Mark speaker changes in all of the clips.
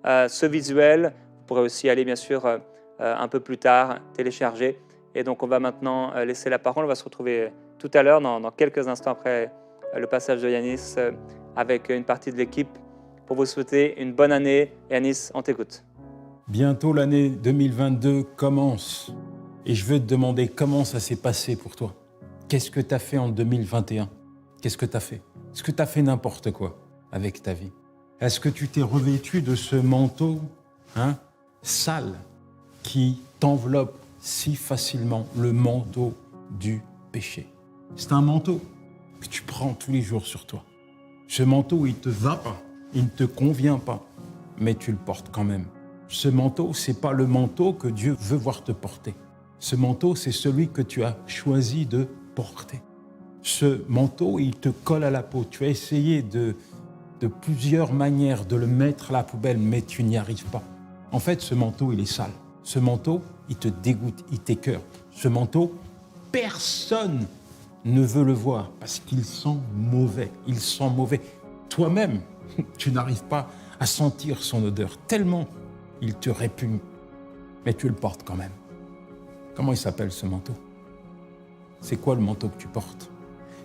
Speaker 1: ce visuel. Vous pourrez aussi aller bien sûr un peu plus tard, télécharger. Et donc on va maintenant laisser la parole. On va se retrouver tout à l'heure, dans quelques instants après le passage de Yanis, avec une partie de l'équipe pour vous souhaiter une bonne année. Yanis, on t'écoute.
Speaker 2: Bientôt l'année 2022 commence et je veux te demander comment ça s'est passé pour toi. Qu'est-ce que tu as fait en 2021 ? Qu'est-ce que tu as fait ? Est-ce que tu as fait n'importe quoi avec ta vie ? Est-ce que tu t'es revêtu de ce manteau sale qui t'enveloppe si facilement, le manteau du péché ? C'est un manteau que tu prends tous les jours sur toi. Ce manteau, il ne te va pas, il ne te convient pas, mais tu le portes quand même. Ce manteau, ce n'est pas le manteau que Dieu veut voir te porter. Ce manteau, c'est celui que tu as choisi de porter. Ce manteau, il te colle à la peau. Tu as essayé de plusieurs manières de le mettre à la poubelle, mais tu n'y arrives pas. En fait, ce manteau, il est sale. Ce manteau, il te dégoûte, il t'écœure. Ce manteau, personne ne veut le voir parce qu'il sent mauvais. Il sent mauvais. Toi-même, tu n'arrives pas à sentir son odeur, tellement il te répugne. Mais tu le portes quand même. Comment il s'appelle ce manteau ? C'est quoi le manteau que tu portes ?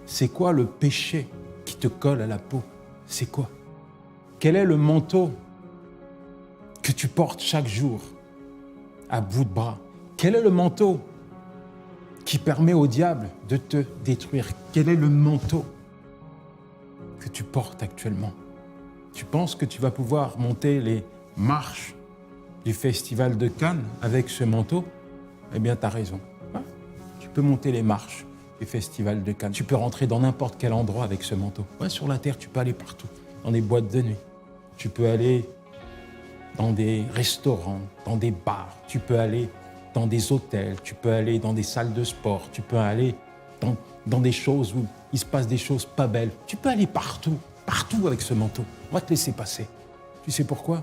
Speaker 2: C'est quoi le péché qui te colle à la peau ? C'est quoi ? Quel est le manteau que tu portes chaque jour à bout de bras ? Quel est le manteau qui permet au diable de te détruire ? Quel est le manteau que tu portes actuellement ? Tu penses que tu vas pouvoir monter les marches du Festival de Cannes avec ce manteau ? Eh bien, tu as raison. Tu peux monter les marches du Festival de Cannes. Tu peux rentrer dans n'importe quel endroit avec ce manteau. Sur la terre, tu peux aller partout. Dans des boîtes de nuit. Tu peux aller dans des restaurants, dans des bars. Tu peux aller dans des hôtels. Tu peux aller dans des salles de sport. Tu peux aller dans des choses où il se passe des choses pas belles. Tu peux aller partout avec ce manteau. On va te laisser passer. Tu sais pourquoi ?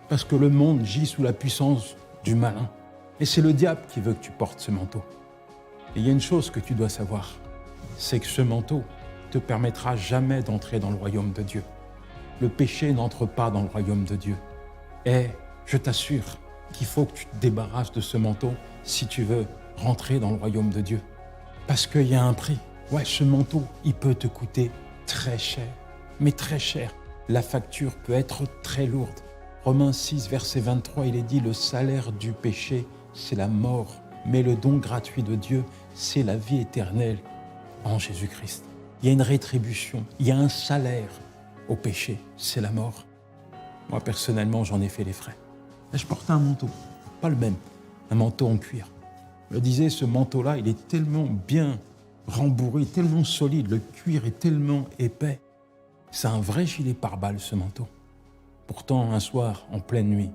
Speaker 2: Parce que le monde gît sous la puissance du malin. Et c'est le diable qui veut que tu portes ce manteau. Et il y a une chose que tu dois savoir, c'est que ce manteau ne te permettra jamais d'entrer dans le royaume de Dieu. Le péché n'entre pas dans le royaume de Dieu. Et je t'assure qu'il faut que tu te débarrasses de ce manteau si tu veux rentrer dans le royaume de Dieu. Parce qu'il y a un prix. Ce manteau, il peut te coûter très cher, mais très cher. La facture peut être très lourde. Romains 6, verset 23, il est dit « Le salaire du péché, c'est la mort, mais le don gratuit de Dieu, c'est la vie éternelle en Jésus-Christ. » Il y a une rétribution, il y a un salaire au péché, c'est la mort. Moi, personnellement, j'en ai fait les frais. Et je portais un manteau, pas le même, un manteau en cuir. Je me disais, ce manteau-là, il est tellement bien rembourré, tellement solide, le cuir est tellement épais. C'est un vrai gilet pare-balles, ce manteau. Pourtant, un soir, en pleine nuit,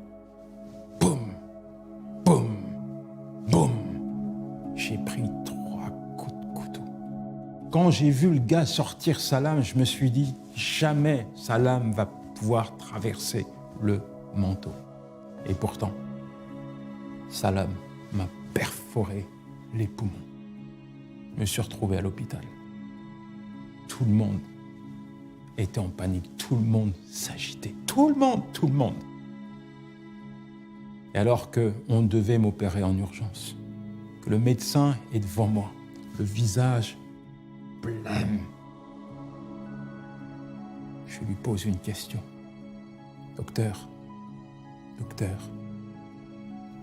Speaker 2: boum, boum, boum, j'ai pris 3 coups de couteau. Quand j'ai vu le gars sortir sa lame, je me suis dit, jamais sa lame va pouvoir traverser le manteau. Et pourtant, sa lame m'a perforé les poumons. Je me suis retrouvé à l'hôpital. Tout le monde était en panique, tout le monde s'agitait, tout le monde. Et alors qu'on devait m'opérer en urgence, que le médecin est devant moi, le visage blême, je lui pose une question. Docteur,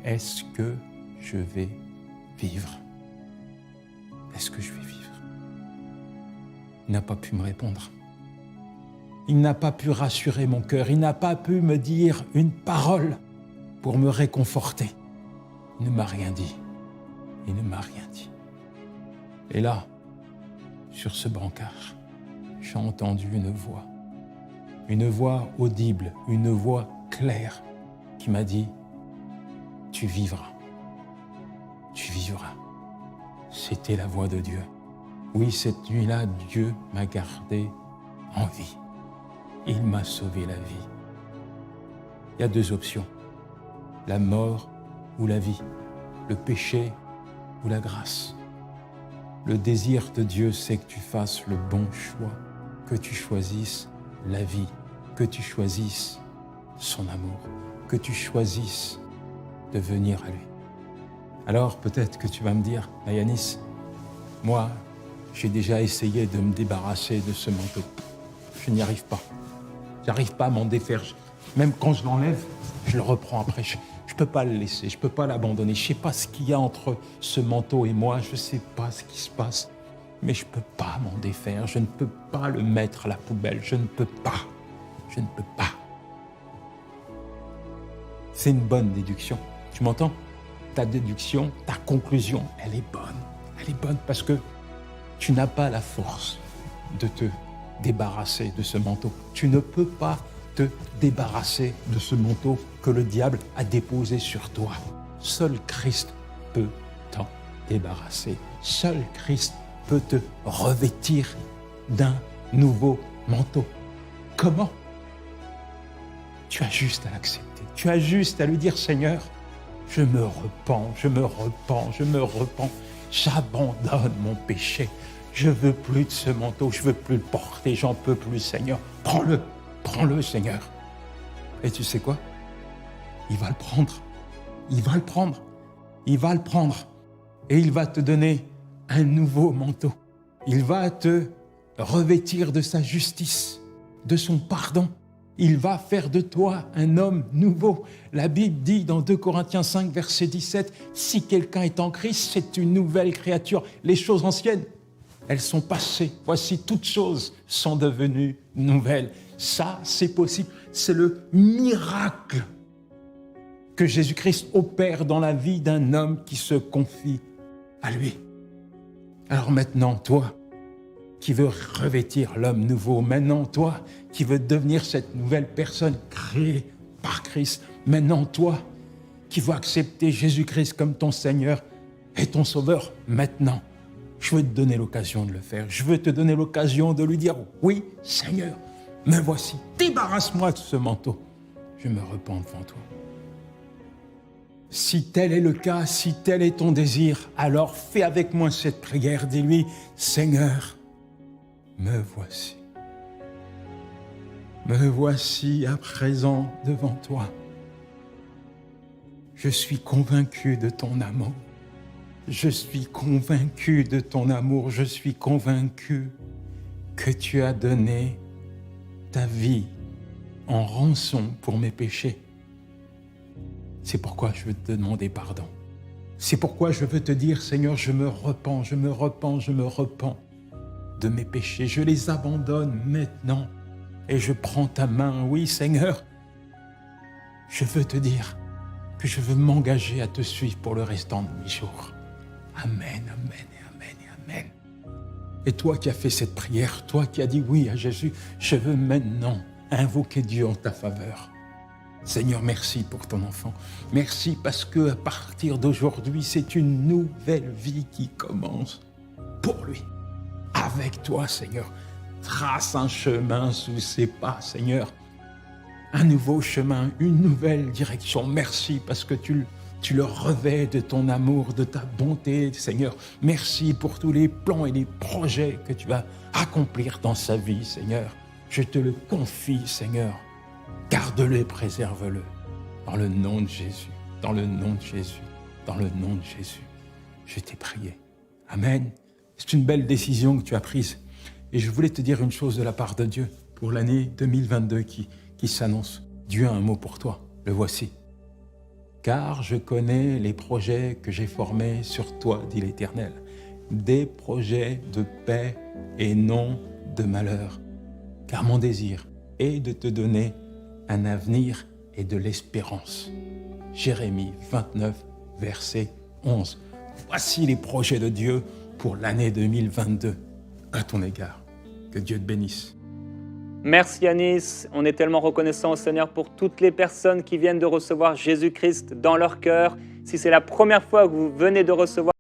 Speaker 2: est-ce que je vais vivre ? Est-ce que je vais vivre ? Il n'a pas pu me répondre. Il n'a pas pu rassurer mon cœur. Il n'a pas pu me dire une parole pour me réconforter. Il ne m'a rien dit. Et là, sur ce brancard, j'ai entendu une voix audible, une voix claire qui m'a dit « Tu vivras. C'était la voix de Dieu. Oui, cette nuit-là, Dieu m'a gardé en vie. Il m'a sauvé la vie. Il y a 2 options, la mort ou la vie, le péché ou la grâce. Le désir de Dieu, c'est que tu fasses le bon choix, que tu choisisses la vie, que tu choisisses son amour, que tu choisisses de venir à lui. Alors peut-être que tu vas me dire, Yanis, moi, j'ai déjà essayé de me débarrasser de ce manteau. Je n'y arrive pas. J'arrive pas à m'en défaire. Même quand je l'enlève, je le reprends après. Je ne peux pas le laisser, je ne peux pas l'abandonner. Je ne sais pas ce qu'il y a entre ce manteau et moi, je ne sais pas ce qui se passe. Mais je ne peux pas m'en défaire, je ne peux pas le mettre à la poubelle, je ne peux pas. Je ne peux pas. C'est une bonne déduction. Tu m'entends? Ta déduction, ta conclusion, elle est bonne. Elle est bonne parce que tu n'as pas la force de te débarrasser de ce manteau. Tu ne peux pas te débarrasser de ce manteau que le diable a déposé sur toi. Seul Christ peut t'en débarrasser. Seul Christ peut te revêtir d'un nouveau manteau. Comment? Tu as juste à l'accepter. Tu as juste à lui dire, Seigneur, je me repens, je me repens, je me repens. J'abandonne mon péché. Je ne veux plus de ce manteau, je ne veux plus le porter, j'en peux plus, Seigneur. Prends-le, Seigneur. Et tu sais quoi? Il va le prendre. Il va le prendre. Il va le prendre. Et il va te donner un nouveau manteau. Il va te revêtir de sa justice, de son pardon. Il va faire de toi un homme nouveau. La Bible dit dans 2 Corinthiens 5, verset 17, « Si quelqu'un est en Christ, c'est une nouvelle créature. Les choses anciennes, elles sont passées. Voici, toutes choses sont devenues nouvelles. » Ça, c'est possible. C'est le miracle que Jésus-Christ opère dans la vie d'un homme qui se confie à lui. Alors maintenant, toi, qui veux revêtir l'homme nouveau, maintenant, toi, qui veux devenir cette nouvelle personne créée par Christ, maintenant, toi, qui veux accepter Jésus-Christ comme ton Seigneur et ton Sauveur, maintenant, je veux te donner l'occasion de le faire. Je veux te donner l'occasion de lui dire, oui, Seigneur, me voici, débarrasse-moi de ce manteau. Je me repens devant toi. Si tel est le cas, si tel est ton désir, alors fais avec moi cette prière. Dis-lui, Seigneur, me voici. Me voici à présent devant toi. Je suis convaincu de ton amour. Je suis convaincu de ton amour. Je suis convaincu que tu as donné ta vie en rançon pour mes péchés. C'est pourquoi je veux te demander pardon. C'est pourquoi je veux te dire, Seigneur, je me repens, je me repens, je me repens de mes péchés. Je les abandonne maintenant et je prends ta main. Oui, Seigneur, je veux te dire que je veux m'engager à te suivre pour le restant de mes jours. Amen, amen, et amen, et amen. Et toi qui as fait cette prière, toi qui as dit oui à Jésus, je veux maintenant invoquer Dieu en ta faveur. Seigneur, merci pour ton enfant. Merci parce que à partir d'aujourd'hui, c'est une nouvelle vie qui commence pour lui. Avec toi, Seigneur, trace un chemin sous ses pas, Seigneur. Un nouveau chemin, une nouvelle direction. Merci parce que tu le revêts de ton amour, de ta bonté, Seigneur. Merci pour tous les plans et les projets que tu vas accomplir dans sa vie, Seigneur. Je te le confie, Seigneur. Garde-le et préserve-le. Dans le nom de Jésus, dans le nom de Jésus, dans le nom de Jésus. Je t'ai prié. Amen. C'est une belle décision que tu as prise. Et je voulais te dire une chose de la part de Dieu pour l'année 2022 qui s'annonce. Dieu a un mot pour toi. Le voici. Car je connais les projets que j'ai formés sur toi, dit l'Éternel. Des projets de paix et non de malheur. Car mon désir est de te donner un avenir et de l'espérance. Jérémie 29, verset 11. Voici les projets de Dieu pour l'année 2022 à ton égard. Que Dieu te bénisse.
Speaker 1: Merci Yanis, on est tellement reconnaissant au Seigneur pour toutes les personnes qui viennent de recevoir Jésus-Christ dans leur cœur. Si c'est la première fois que vous venez de recevoir